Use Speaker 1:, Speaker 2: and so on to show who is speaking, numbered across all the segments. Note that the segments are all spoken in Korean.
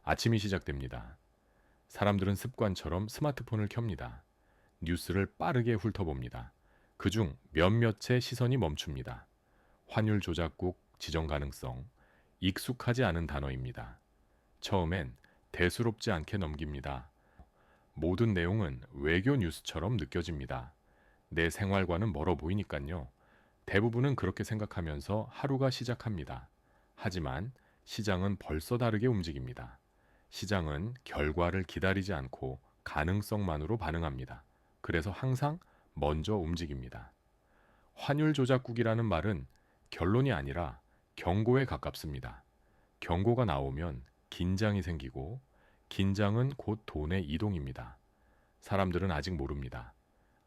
Speaker 1: 아침이 시작됩니다. 사람들은 습관처럼 스마트폰을 켭니다. 뉴스를 빠르게 훑어봅니다. 그중 몇몇의 시선이 멈춥니다. 환율 조작국, 지정 가능성, 익숙하지 않은 단어입니다. 처음엔 대수롭지 않게 넘깁니다. 모든 내용은 외교 뉴스처럼 느껴집니다. 내 생활과는 멀어 보이니깐요. 대부분은 그렇게 생각하면서 하루가 시작합니다. 하지만 시장은 벌써 다르게 움직입니다. 시장은 결과를 기다리지 않고 가능성만으로 반응합니다. 그래서 항상 먼저 움직입니다. 환율 조작국이라는 말은 결론이 아니라 경고에 가깝습니다. 경고가 나오면 긴장이 생기고 긴장은 곧 돈의 이동입니다. 사람들은 아직 모릅니다.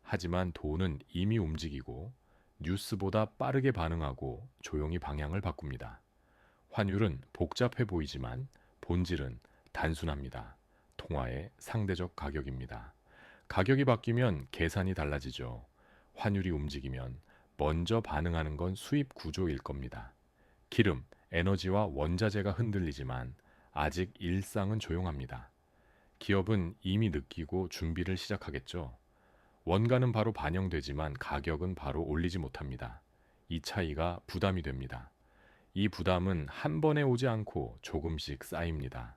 Speaker 1: 하지만 돈은 이미 움직이고 뉴스보다 빠르게 반응하고 조용히 방향을 바꿉니다. 환율은 복잡해 보이지만 본질은 단순합니다. 통화의 상대적 가격입니다. 가격이 바뀌면 계산이 달라지죠. 환율이 움직이면 먼저 반응하는 건 수입 구조일 겁니다. 기름, 에너지와 원자재가 흔들리지만 아직 일상은 조용합니다. 기업은 이미 느끼고 준비를 시작하겠죠. 원가는 바로 반영되지만 가격은 바로 올리지 못합니다. 이 차이가 부담이 됩니다. 이 부담은 한 번에 오지 않고 조금씩 쌓입니다.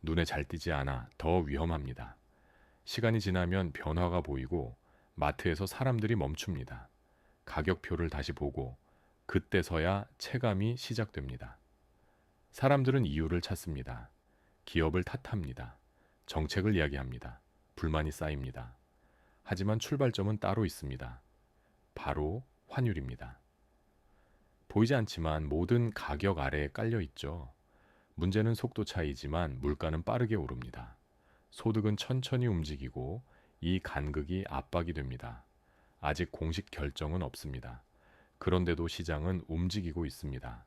Speaker 1: 눈에 잘 띄지 않아 더 위험합니다. 시간이 지나면 변화가 보이고 마트에서 사람들이 멈춥니다. 가격표를 다시 보고 그때서야 체감이 시작됩니다. 사람들은 이유를 찾습니다. 기업을 탓합니다. 정책을 이야기합니다. 불만이 쌓입니다. 하지만 출발점은 따로 있습니다. 바로 환율입니다. 보이지 않지만 모든 가격 아래에 깔려 있죠. 문제는 속도 차이지만 물가는 빠르게 오릅니다. 소득은 천천히 움직이고 이 간극이 압박이 됩니다. 아직 공식 결정은 없습니다. 그런데도 시장은 움직이고 있습니다.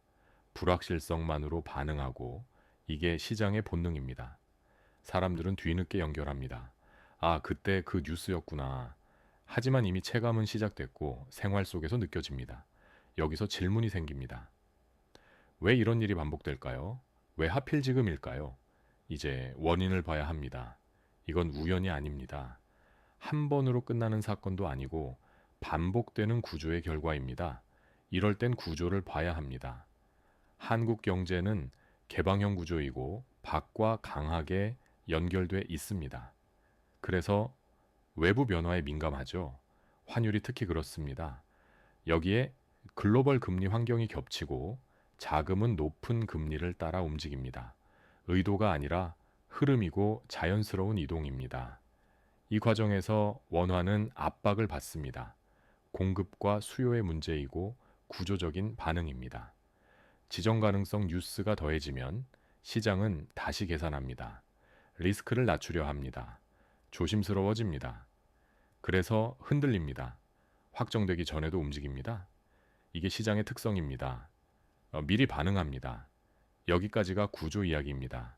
Speaker 1: 불확실성만으로 반응하고 이게 시장의 본능입니다. 사람들은 뒤늦게 연결합니다. 아, 그때 그 뉴스였구나. 하지만 이미 체감은 시작됐고 생활 속에서 느껴집니다. 여기서 질문이 생깁니다. 왜 이런 일이 반복될까요? 왜 하필 지금일까요? 이제 원인을 봐야 합니다. 이건 우연이 아닙니다. 한 번으로 끝나는 사건도 아니고 반복되는 구조의 결과입니다. 이럴 땐 구조를 봐야 합니다. 한국 경제는 개방형 구조이고 밖과 강하게 연결돼 있습니다. 그래서 외부 변화에 민감하죠. 환율이 특히 그렇습니다. 여기에 글로벌 금리 환경이 겹치고 자금은 높은 금리를 따라 움직입니다. 의도가 아니라 흐름이고 자연스러운 이동입니다. 이 과정에서 원화는 압박을 받습니다. 공급과 수요의 문제이고 구조적인 반응입니다. 지정 가능성 뉴스가 더해지면 시장은 다시 계산합니다. 리스크를 낮추려 합니다. 조심스러워집니다. 그래서 흔들립니다. 확정되기 전에도 움직입니다. 이게 시장의 특성입니다. 미리 반응합니다. 여기까지가 구조 이야기입니다.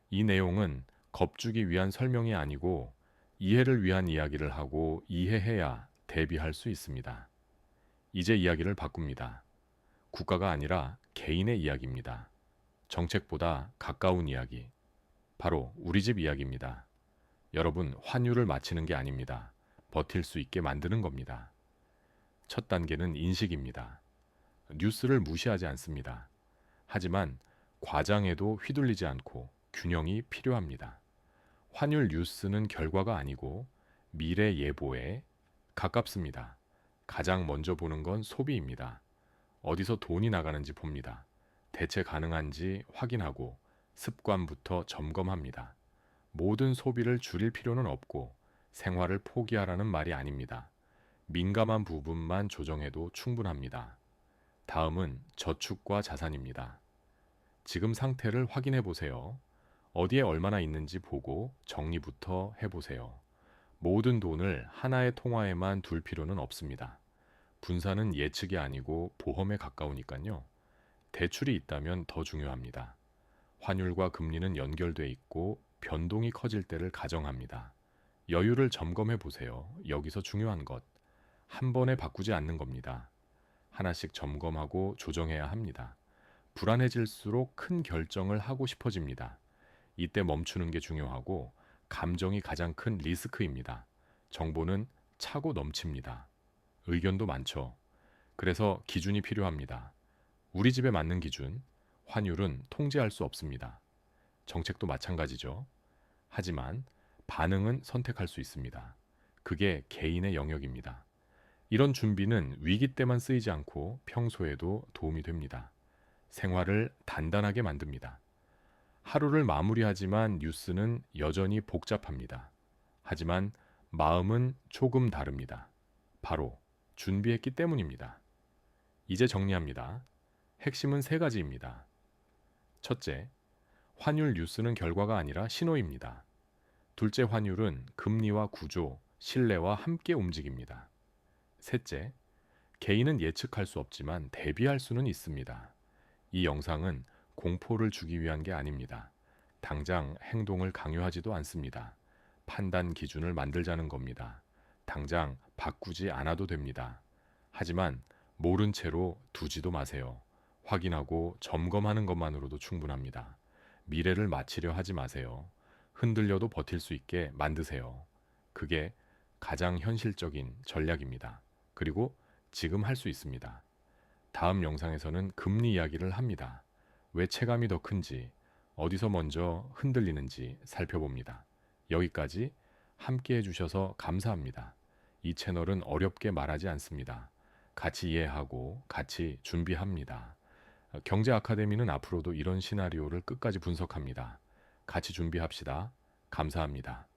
Speaker 1: 이 내용은 겁주기 위한 설명이 아니고 이해를 위한 이야기를 하고 이해해야 대비할 수 있습니다. 이제 이야기를 바꿉니다. 국가가 아니라 개인의 이야기입니다. 정책보다 가까운 이야기. 바로 우리 집 이야기입니다. 여러분, 환율을 맞히는 게 아닙니다. 버틸 수 있게 만드는 겁니다. 첫 단계는 인식입니다. 뉴스를 무시하지 않습니다. 하지만 과장에도 휘둘리지 않고 균형이 필요합니다. 환율 뉴스는 결과가 아니고 미래 예보에 가깝습니다. 가장 먼저 보는 건 소비입니다. 어디서 돈이 나가는지 봅니다. 대체 가능한지 확인하고 습관부터 점검합니다. 모든 소비를 줄일 필요는 없고 생활을 포기하라는 말이 아닙니다. 민감한 부분만 조정해도 충분합니다. 다음은 저축과 자산입니다. 지금 상태를 확인해 보세요. 어디에 얼마나 있는지 보고 정리부터 해보세요. 모든 돈을 하나의 통화에만 둘 필요는 없습니다. 분산은 예측이 아니고 보험에 가까우니까요. 대출이 있다면 더 중요합니다. 환율과 금리는 연결돼 있고 변동이 커질 때를 가정합니다. 여유를 점검해 보세요. 여기서 중요한 것. 한 번에 바꾸지 않는 겁니다. 하나씩 점검하고 조정해야 합니다. 불안해질수록 큰 결정을 하고 싶어집니다. 이때 멈추는 게 중요하고 감정이 가장 큰 리스크입니다. 정보는 차고 넘칩니다. 의견도 많죠. 그래서 기준이 필요합니다. 우리 집에 맞는 기준, 환율은 통제할 수 없습니다. 정책도 마찬가지죠. 하지만 반응은 선택할 수 있습니다. 그게 개인의 영역입니다. 이런 준비는 위기 때만 쓰이지 않고 평소에도 도움이 됩니다. 생활을 단단하게 만듭니다. 하루를 마무리하지만 뉴스는 여전히 복잡합니다. 하지만 마음은 조금 다릅니다. 바로 준비했기 때문입니다. 이제 정리합니다. 핵심은 세 가지입니다. 첫째, 환율 뉴스는 결과가 아니라 신호입니다. 둘째, 환율은 금리와 구조, 신뢰와 함께 움직입니다. 셋째, 개인은 예측할 수 없지만 대비할 수는 있습니다. 이 영상은 공포를 주기 위한 게 아닙니다. 당장 행동을 강요하지도 않습니다. 판단 기준을 만들자는 겁니다. 당장 바꾸지 않아도 됩니다. 하지만 모른 채로 두지도 마세요. 확인하고 점검하는 것만으로도 충분합니다. 미래를 마치려 하지 마세요. 흔들려도 버틸 수 있게 만드세요. 그게 가장 현실적인 전략입니다. 그리고 지금 할 수 있습니다. 다음 영상에서는 금리 이야기를 합니다. 왜 체감이 더 큰지, 어디서 먼저 흔들리는지 살펴봅니다. 여기까지 함께 해주셔서 감사합니다. 이 채널은 어렵게 말하지 않습니다. 같이 이해하고 같이 준비합니다. 경제 아카데미는 앞으로도 이런 시나리오를 끝까지 분석합니다. 같이 준비합시다. 감사합니다.